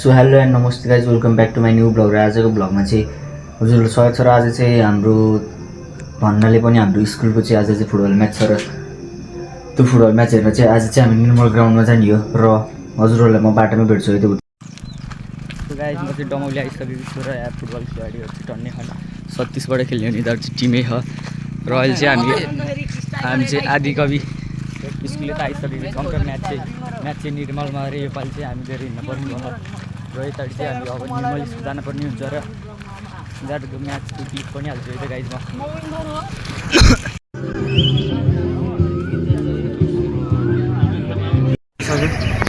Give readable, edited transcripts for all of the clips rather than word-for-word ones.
So hello and नमस्ते guys, welcome back to my new blog. र आजको ब्लगमा चाहिँ हजुरलाई स्वागत छ। र आज चाहिँ हाम्रो भन्नाले पनि हाम्रो स्कुलको चाहिँ आज चाहिँ फुटबल म्याच छ र त्यो फुटबल म्याच हेरेर चाहिँ आज चाहिँ हामी निर्मल ग्राउन्डमा जाने हो र हजुरहरूलाई म बाटोमै भेट्छु है। त्यो गाइज म चाहिँ डमौली आइसकेको छु र यहाँ फुटबल खेलाडीहरू चाहिँ टन्ने खान 36बाट खेल्ने उनीहरू चाहिँ टिमै छ। र अहिले चाहिँ हामी चाहिँ आदिकवि स्कुलले त आइसकेको छौँ र म्याच चाहिँ निर्मलमा अरे योपालि चाहिँ हामी धेरै हिँड्न पर्ने भयो र यतापट्टि चाहिँ हामी अब निर्मल स्कुल जानुपर्ने हुन्छ र यताको म्याचको क्लिप पनि हाल्छु है त गाइजमा।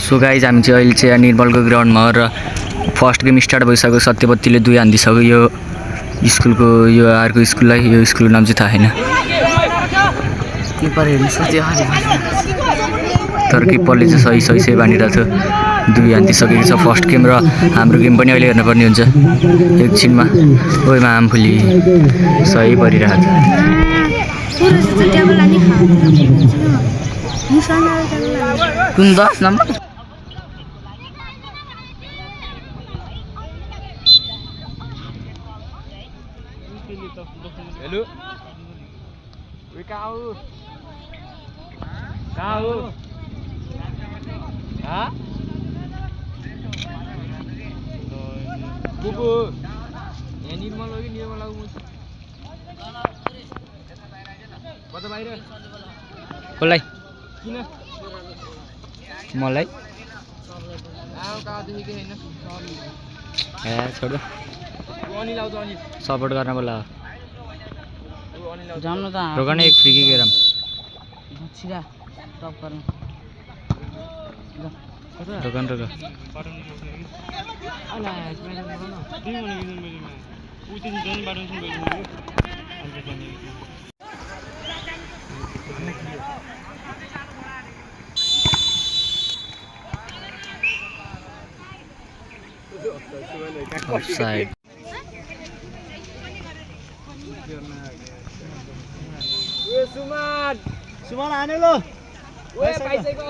सो गाइज हामी चाहिँ अहिले चाहिँ निर्मलको ग्राउन्डमा र फर्स्ट गेम स्टार्ट भइसक्यो। सत्यपतिले 2 हानिदिइसक्यो यो स्कुलको, यो अर्को स्कुललाई। यो स्कुलको नाम चाहिँ थाहा छैन तर किप्परले चाहिँ सही बानिरहेको थियो। 2 हानिदिइसकेको छ फर्स्ट गेम र हाम्रो गेम पनि अहिले हेर्नुपर्ने हुन्छ एकछिनमा। ओइ मामफुली सही परिरहेको छ। कुन 10 नम्बर हेलो कहाँ हो बुबु यहाँ निर्मल हो कि निर्मल आऊ कता बाहिर कसलाई किन मलाई ए छोड सपोर्ट गर्न बोला रोकन एक फ्री किक हेरम रोकन ऑफसाइड सुमन आने लो पैसे को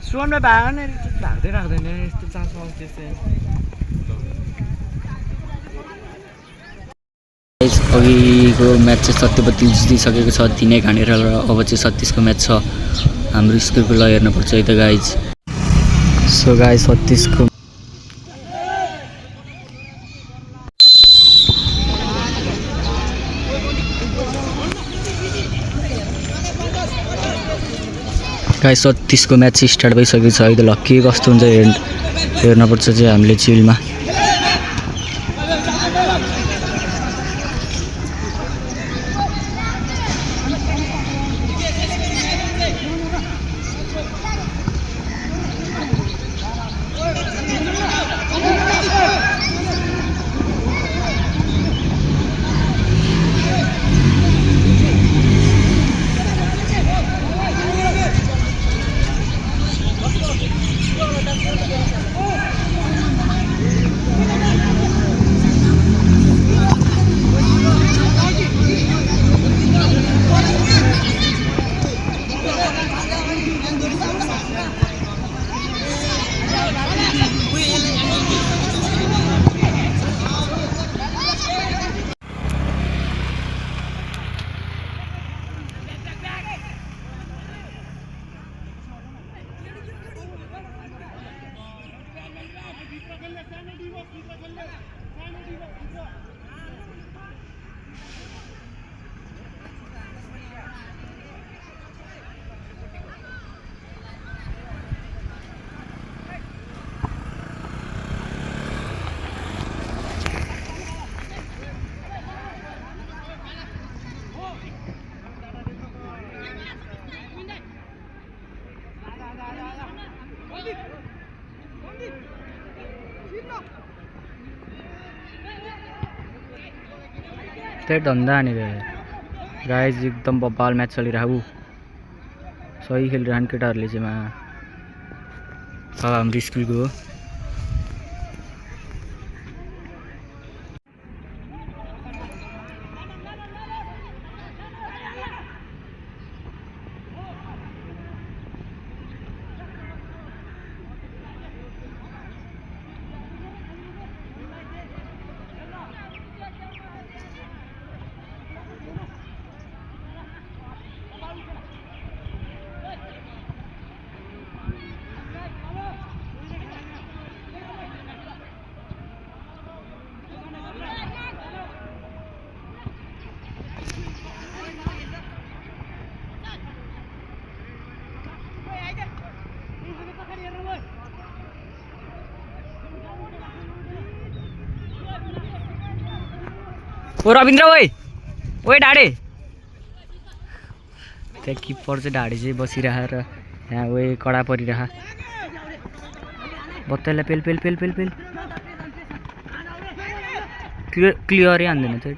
सुनमा भाग्ने भाग्दै राख्दैन यस्तो चान्स पाउँछ त्यस्तै। अघिको म्याच चाहिँ सत्यपति जितिसकेको छ 3 हानेर र अब चाहिँ 36 को म्याच छ हाम्रो स्कुलको। ल हेर्नुपर्छ है त गाइज। सो गाइज 36 को गाइज 36 को म्याच स्टार्ट भइसकेको छ। अहिले ल के कस्तो हुन्छ हेर्नुपर्छ चाहिँ हामीले चिलमा। त्यही धन्दा हानेर गाइज एकदम बब्बाल म्याच चलिरहेको सही खेलिरहन् केटाहरूले चाहिँ अब हाम्रो स्कुलको हो ओ रविन्द्र ओए ढाडे त्यहाँ किपर चाहिँ ढाडे चाहिँ बसिरहेर यहाँ ओए कडा परिरह बत्तैलाई पेल पेल पेल पेल पेल क्लियरै हान्दैन त्यो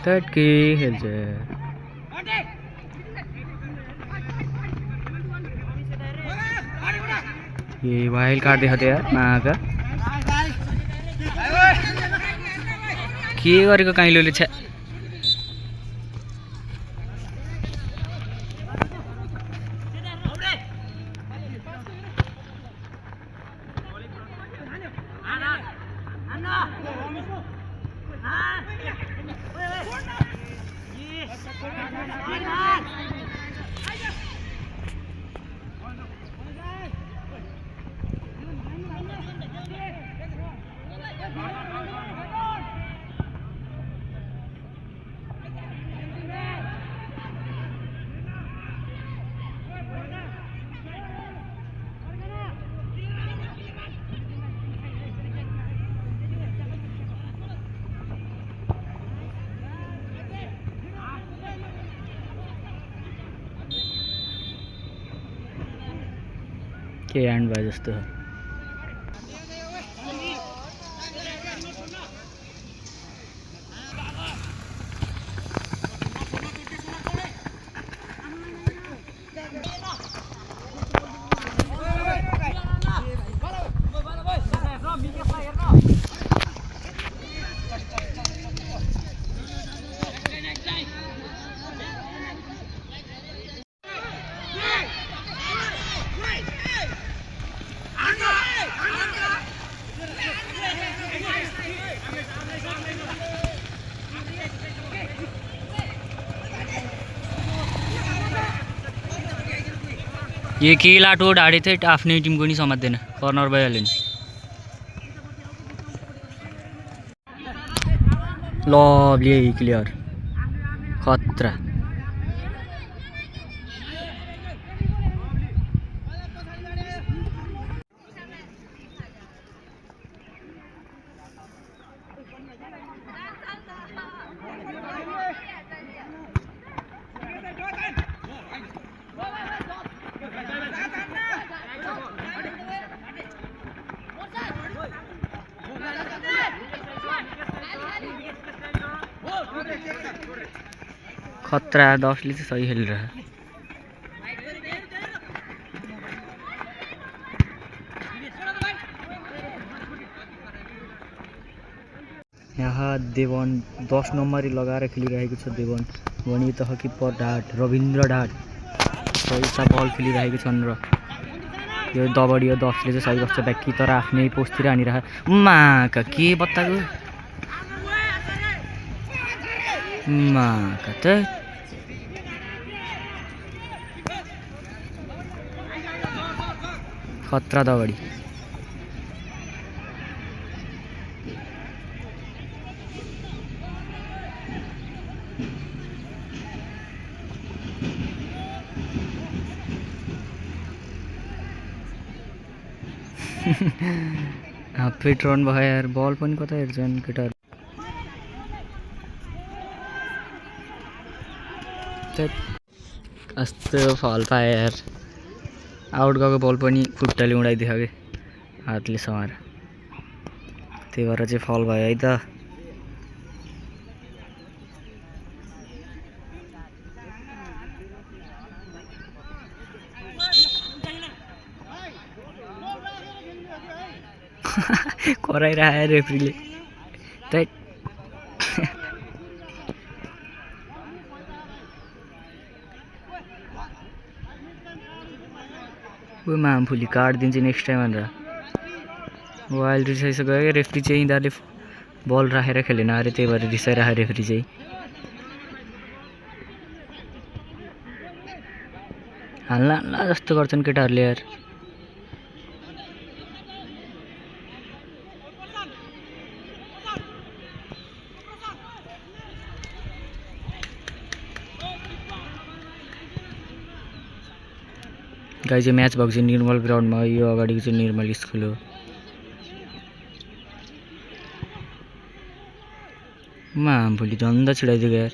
थर्ड के खेल्छ ये वाइल्ड कार्ड देखाउँथ्यो यार माका के गरेको काइलोले छ्या के ह्यान्ड भयो जस्तो ये के लाटो ढाडे थे आफ्नै टिमको नि समात्दैन कर्नर भइहाल्यो नि लभली क्लियर खतरा खतरा 10 ले चाहिँ सही खेलिरह यहाँ देवन 10 नम्बरी लगाएर खेलिरहेको छ देवन वनी त किपर ढाट रविन्द्र ढाट सही बल खेलिरहेको छन् र यो दबडी यो 10 ले चाहिँ सही गर्छ ब्याकी तर आफ्नै पोस्टतिर हानिरह माका के बत्ताको माका त खतरा दबडी फिट रहनु भयो यार बल पनि कता हेर्छन् केटाहरू कस्तो फल पायो यार आउट गएको बल पनि खुट्टाले उडाइदियो कि हातले समाएर त्यही भएर चाहिँ फल भयो है त कराइरह्यो रेफ्रीले त्यही ऊ मामफुली काटिदिन्छ नेक्स्ट टाइम भनेर वाइल्ड रिसाइसक्यो क्या रेफ्री चाहिँ यिनीहरूले बल राखेर खेलेन अरे त्यही भएर रिसाइराख्यो रेफ्री चाहिँ हाल्ला हाल्ला जस्तो गर्छन् केटाहरूले यार गाई चाहिँ म्याच भएको चाहिँ निर्मल ग्राउन्डमा यो अगाडिको चाहिँ निर्मल स्कुल हो भोलि झन्डा छिडाइदिएको यार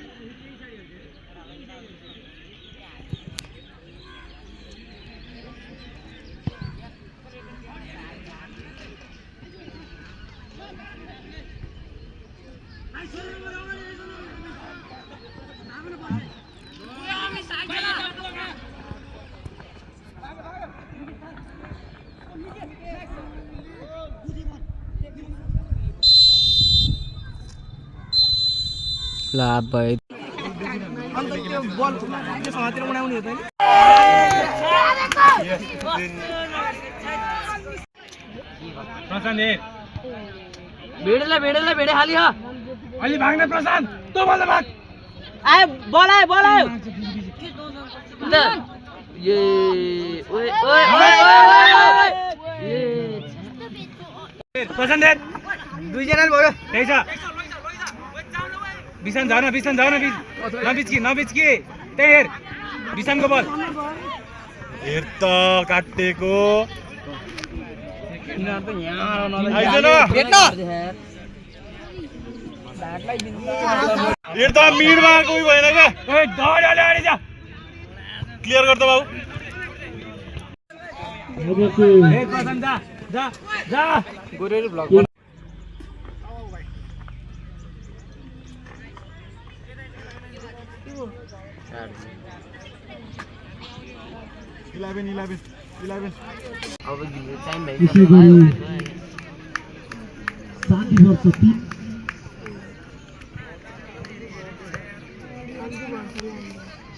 लाभ भयो भेडे खाली हो अलि भाग्ने प्रशान्त तँ बोल्दा भाग आयो बल आयो ये ओए ओए प्रशान्त दुई जना भयो त्यही छ बिसान झन नबिचकी त्यही हेर बिसानको बल हेर त काटेको हेर त मिडमा कोही भएन क्या क्लियर गर्दा बाबु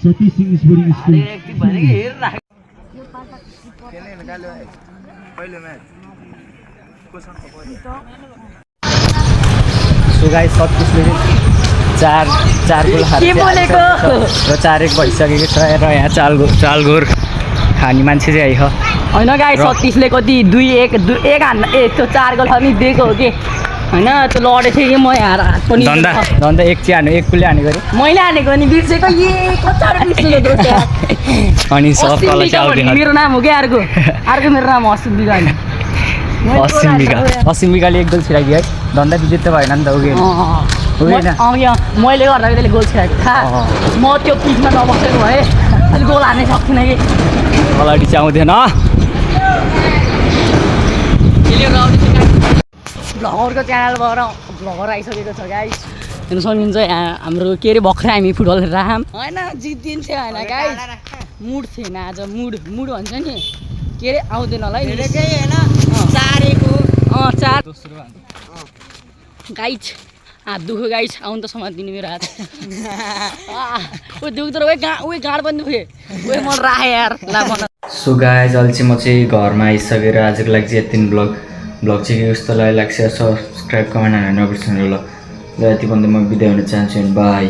Sati Singh Sporting School. So guys 37 ले चार गोल हारेको र 4-1 भइसकेको छ र यहाँ चालघोर खानी मान्छे चाहिँ आइह हैन गाइस 36 ले कति 2-1 हान्न त्यो 4 गोल पनि दिएको हो के हैन त्यो लडे थियो कि म यहाँ हात पनि दन्दा एक चाहिँ हान्यो एक कुले हानेको रे मैले हानेको नि बिर्सेको कचार बिर्सेको दोस्रो अनि सब कल चाहिँ आउँदैन मेरो नाम हो के अर्को मेरो नाम असिम्बिका हैन असिम्बिकाले एक गोल छिराइदियो है दन्दा विजेता भएन नि त उगे होइन मैले गर्दा त्यसले गोल छिराएको म त्यो पिचमा नबसेको भए अलि गोल हान्नै सक्थिनँ कि अगाडि चाहिँ आउँदैन भ्लगरको च्यानलबाट भ्लगर आइसकेको छ गाइस हेर्नु सक्नुहुन्छ यहाँ हाम्रो के अरे भर्खरै हामी फुटबल खेलेर आयौँ होइन जितिन्छ होइन गाइस मुड थिएन आज मुड भन्छ नि के अरे आउँदैन होला है चार गाइस हात दुख्यो गाइस आउनु त समातिदिनु मेरो हात दुख्दो उयो गाड पनि दुख्यो उयो म राखेँ यार सो गाइस अहिले चाहिँ म चाहिँ घरमा आइसकेर आजको लागि चाहिँ यति ब्लग चाहिँ के कस्तो लाग्यो लाइक सेयर सब्सक्राइब कमेन्ट हाल्न नबिर्सनु ल यति भन्दा म बिदा हुन चाहन्छु बाई